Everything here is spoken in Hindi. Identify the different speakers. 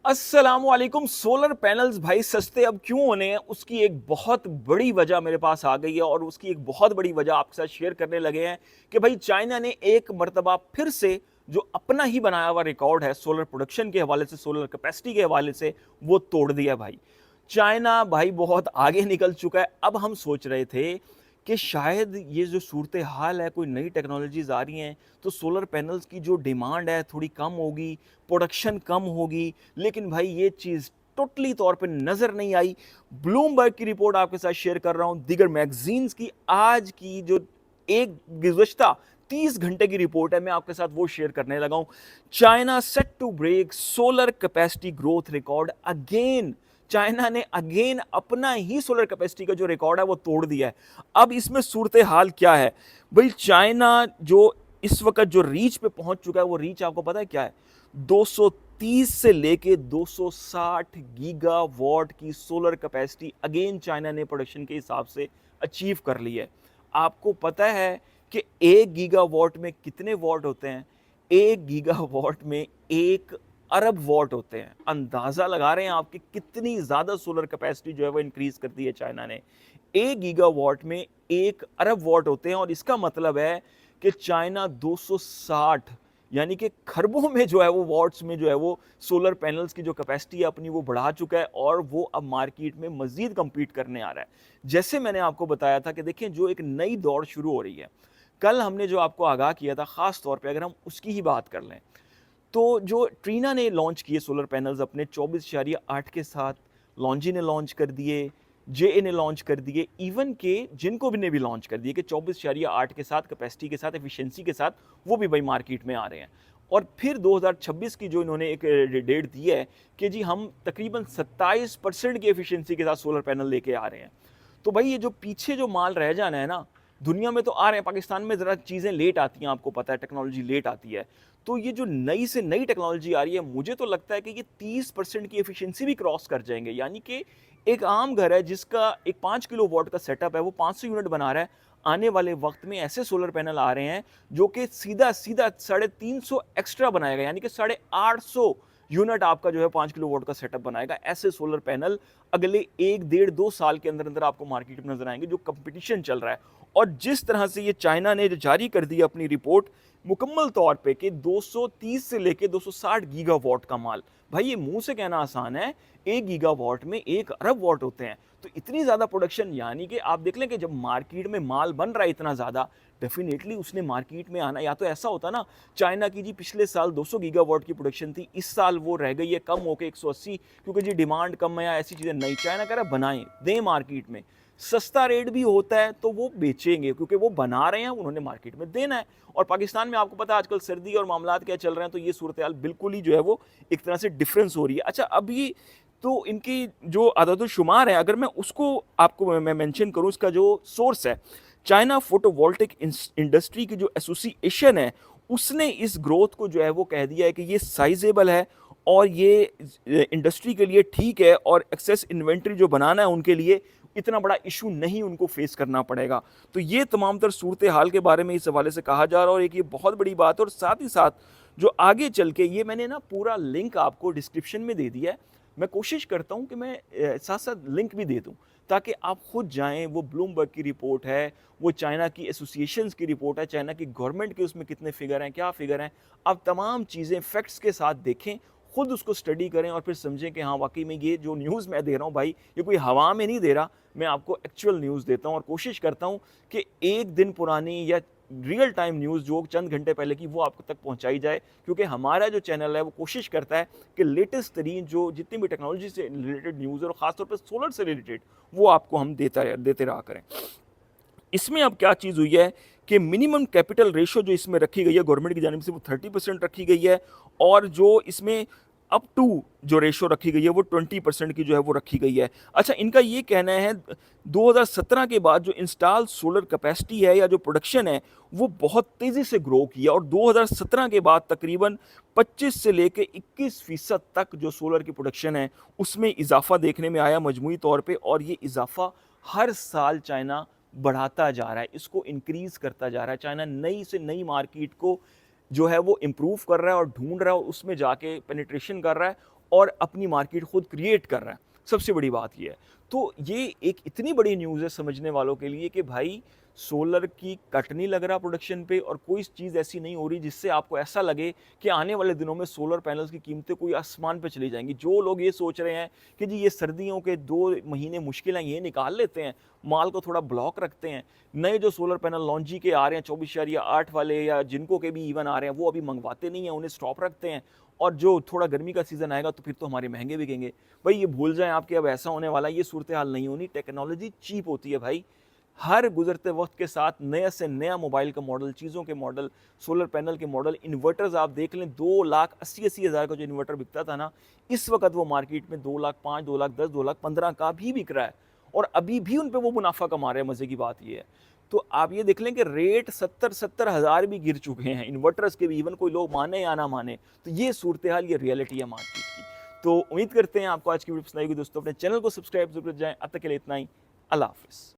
Speaker 1: अस्सलामुअलैकुम। सोलर पैनल्स भाई सस्ते अब क्यों होने हैं, उसकी एक बहुत बड़ी वजह मेरे पास आ गई है और उसकी एक बहुत बड़ी वजह आपके साथ शेयर करने लगे हैं कि भाई चाइना ने एक मर्तबा फिर से जो अपना ही बनाया हुआ रिकॉर्ड है सोलर प्रोडक्शन के हवाले से, सोलर कैपेसिटी के हवाले से, वो तोड़ दिया भाई। चाइना भाई बहुत आगे निकल चुका है। अब हम सोच रहे थे कि शायद ये जो सूरत हाल है, कोई नई टेक्नोलॉजीज आ रही हैं तो सोलर पैनल्स की जो डिमांड है थोड़ी कम होगी, प्रोडक्शन कम होगी। लेकिन भाई ये चीज़ टोटली तौर पे नज़र नहीं आई। ब्लूमबर्ग की रिपोर्ट आपके साथ शेयर कर रहा हूं, दीगर मैगजीन्स की आज की जो एक गुज़श्ता 30 घंटे की रिपोर्ट है, मैं आपके साथ वो शेयर करने लगा हूं। China set to break solar capacity growth record again. China ने अगेन अपना ही सोलर कैपेसिटी का जो रिकॉर्ड है वो तोड़ दिया है। अब इसमें सूरत हाल क्या है भाई? चाइना जो इस वक्त जो रीच पे पहुंच चुका है, वो रीच आपको पता है क्या है? 230 से लेके 260 गीगावाट की सोलर कैपेसिटी अगेन चाइना ने प्रोडक्शन के हिसाब से अचीव कर ली है। आपको पता है कि 1 गीगावाट में कितने वॉट होते हैं? 1 गीगावाट में 1 अरब वॉट होते हैं। अंदाजा लगा रहे हैं आपकी कितनी ज्यादा सोलर कैपेसिटी जो है वो इंक्रीज कर दी है चाइना ने। 1 गीगावाट में 1 अरब वॉट होते हैं और इसका मतलब है कि चाइना 260 यानी कि खरबों में जो है वो वॉट्स में जो है वो सोलर पैनल्स की जो कैपेसिटी है अपनी वो बढ़ा चुका है और वो अब मार्केट में मजीद compete करने आ रहा है। जैसे मैंने आपको बताया था कि देखिए जो एक नई दौड़ शुरू हो रही है, कल हमने जो आपको आगाह किया था, खास तौर पे अगर हम उसकी ही बात कर लें तो जो ट्रीना ने लॉन्च किए सोलर पैनल्स अपने 24.8 के साथ, लॉन्जी ने लॉन्च कर दिए, जेए ने लॉन्च कर दिए, इवन के जिनको भी ने भी लॉन्च कर दिए कि 24.8 के साथ, कैपेसिटी के साथ, एफिशिएंसी के साथ वो भी भाई मार्केट में आ रहे हैं। और फिर 2026 की जो इन्होंने एक डेट दी है कि जी हम तकरीबन 27% की एफिशिएंसी के साथ सोलर पैनल लेके आ रहे हैं। तो भाई ये जो पीछे जो माल रह जाना है ना, दुनिया में तो आ रहे हैं, पाकिस्तान में ज़रा चीज़ें लेट आती हैं, आपको पता है टेक्नोलॉजी लेट आती है। तो ये जो नई से नई टेक्नोलॉजी आ रही है, मुझे तो लगता है कि ये 30% की एफिशिएंसी भी क्रॉस कर जाएंगे। यानी कि एक आम घर है जिसका एक 5 किलोवाट का सेटअप है, वो 500 यूनिट बना रहा है। आने वाले वक्त में ऐसे सोलर पैनल आ रहे हैं जो कि सीधा सीधा 350 एक्स्ट्रा बनाएगा, यानी कि 850 यूनिट आपका जो है 5 किलोवाट का सेटअप बनाएगा। ऐसे सोलर पैनल अगले 1 डेढ़ 2 साल के अंदर अंदर आपको मार्केट में नजर आएंगे। जो कंपटीशन चल रहा है और जिस तरह से ये चाइना ने जो जारी कर दी अपनी रिपोर्ट मुकम्मल तौर पे कि 230 से लेके 260 गीगावाट का माल, भाई ये मुंह से कहना आसान है, 1 गीगावाट में 1 अरब वॉट होते हैं। तो इतनी ज्यादा प्रोडक्शन, यानी कि आप देख लें कि जब मार्केट में माल बन रहा है इतना ज्यादा, डेफिनेटली उसने मार्केट में आना। या तो ऐसा होता ना, चाइना की जी पिछले साल 200 गीगावाट की प्रोडक्शन थी, इस साल वो रह गई है कम होकर 180, क्योंकि जी डिमांड कम है या ऐसी चीजें नहीं। चाइना कह रहा है बनाएं, दें मार्केट में, सस्ता रेट भी होता है तो वो बेचेंगे क्योंकि वो बना रहे हैं, उन्होंने मार्केट में देना है। और पाकिस्तान में आपको पता है आजकल सर्दी और मामलात क्या चल रहे हैं, तो ये सूरत हाल बिल्कुल ही जो है वो एक तरह से डिफरेंस हो रही है। अच्छा, अभी तो इनकी जो आदतुल-शुमार है, अगर मैं उसको आपको मैं मेंशन करूं, इसका जो सोर्स है चाइना फोटोवोल्टिक इंडस्ट्री की जो एसोसिएशन है, उसने इस ग्रोथ को जो है वो कह दिया है कि ये साइजेबल है और ये इंडस्ट्री के लिए ठीक है और एक्सेस इन्वेंट्री जो बनाना है उनके लिए इतना बड़ा इशू नहीं उनको फेस करना पड़ेगा। तो ये तमाम तर सूरत हाल के बारे में इस हवाले से कहा जा रहा है और एक ये बहुत बड़ी बात है। और साथ ही साथ जो आगे चल के, ये मैंने ना पूरा लिंक आपको डिस्क्रिप्शन में दे दिया है, मैं कोशिश करता हूँ कि मैं साथ साथ लिंक भी दे दूँ ताकि आप खुद जाएं। वो ब्लूमबर्ग की रिपोर्ट है, वो चाइना की एसोसिएशंस की रिपोर्ट है, चाइना की गवर्नमेंट के उसमें कितने फिगर हैं, क्या फिगर हैं, आप तमाम चीज़ें फैक्ट्स के साथ देखें, खुद उसको स्टडी करें और फिर समझें कि हाँ वाकई में ये जो न्यूज़ मैं दे रहा हूँ भाई, ये कोई हवा में नहीं दे रहा, मैं आपको एक्चुअल न्यूज़ देता हूँ और कोशिश करता हूँ कि एक दिन पुरानी या रियल टाइम न्यूज़ जो चंद घंटे पहले की वो आपको तक पहुंचाई जाए। क्योंकि हमारा जो चैनल है वो कोशिश करता है कि लेटेस्ट तरीन जो जितनी भी टेक्नोलॉजी से रिलेटेड न्यूज़ है और ख़ासतौर पर सोलर से रिलेटेड, वो आपको हम देते रहा करें। इसमें अब क्या चीज़ हुई है कि मिनिमम कैपिटल रेशो जो इसमें रखी गई है गवर्नमेंट की जानिब से, वो 30% रखी गई है और जो इसमें अप टू जो रेशो रखी गई है वो 20% की जो है वो रखी गई है। अच्छा, इनका ये कहना है 2017 के बाद जो इंस्टॉल सोलर कैपेसिटी है या जो प्रोडक्शन है वो बहुत तेज़ी से ग्रो किया और 2017 के बाद तकरीबन 25 से लेकर 21% तक जो सोलर की प्रोडक्शन है उसमें इजाफा देखने में आया मजमूई तौर पर। और ये इजाफा हर साल चाइना बढ़ाता जा रहा है, इसको इंक्रीज करता जा रहा है। चाइना नई से नई मार्केट को जो है वो इम्प्रूव कर रहा है और ढूंढ रहा है और उसमें जाके पेनिट्रेशन कर रहा है। और अपनी मार्केट खुद क्रिएट कर रहा है। सबसे बड़ी बात ये है। तो ये एक इतनी बड़ी न्यूज़ है समझने वालों के लिए कि भाई सोलर की कट नहीं लग रहा प्रोडक्शन पे और कोई चीज़ ऐसी नहीं हो रही जिससे आपको ऐसा लगे कि आने वाले दिनों में सोलर पैनल्स की कीमतें कोई आसमान पे चली जाएंगी। जो लोग ये सोच रहे हैं कि जी ये सर्दियों के 2 महीने मुश्किल हैं, ये निकाल लेते हैं, माल को थोड़ा ब्लॉक रखते हैं। नए जो सोलर पैनल लॉन्ची के आ रहे हैं 24.8 वाले या जिनको के भी इवन आ रहे हैं, वो अभी मंगवाते नहीं हैं, उन्हें स्टॉप रखते हैं और जो थोड़ा गर्मी का सीज़न आएगा तो फिर तो हमारे महँगे बिकेंगे। भाई ये भूल जाएँ आप कि अब ऐसा होने वाला है, ये सूरत हाल नहीं होनी। टेक्नोलॉजी चीप होती है भाई। हर गुज़रते वक़्त के साथ नए से नया मोबाइल का मॉडल, चीज़ों के मॉडल, सोलर पैनल के मॉडल, इन्वर्टर्स आप देख लें 2,80,80 हज़ार का जो इन्वर्टर बिकता था ना, इस वक़्त वो मार्केट में 2,05,000, 2,10,000, 2,15,000 का भी बिक रहा है और अभी भी उन पे वो मुनाफ़ा कमा रहे हैं। मज़े की बात ये है। तो आप ये देख लें कि रेट 70-70 हज़ार भी गिर चुके हैं इन्वर्टर्स के भी, इवन कोई लोग माने या ना माने। तो ये सूरत हाल, ये रियलिटी है मार्केट की। तो उम्मीद करते हैं आपको आज की वीडियो पसंद आएगी दोस्तों। अपने चैनल को सब्सक्राइब ज़रूर कर जाएँ। अब तक के लिए इतना ही। अल्लाह हाफ़िज़।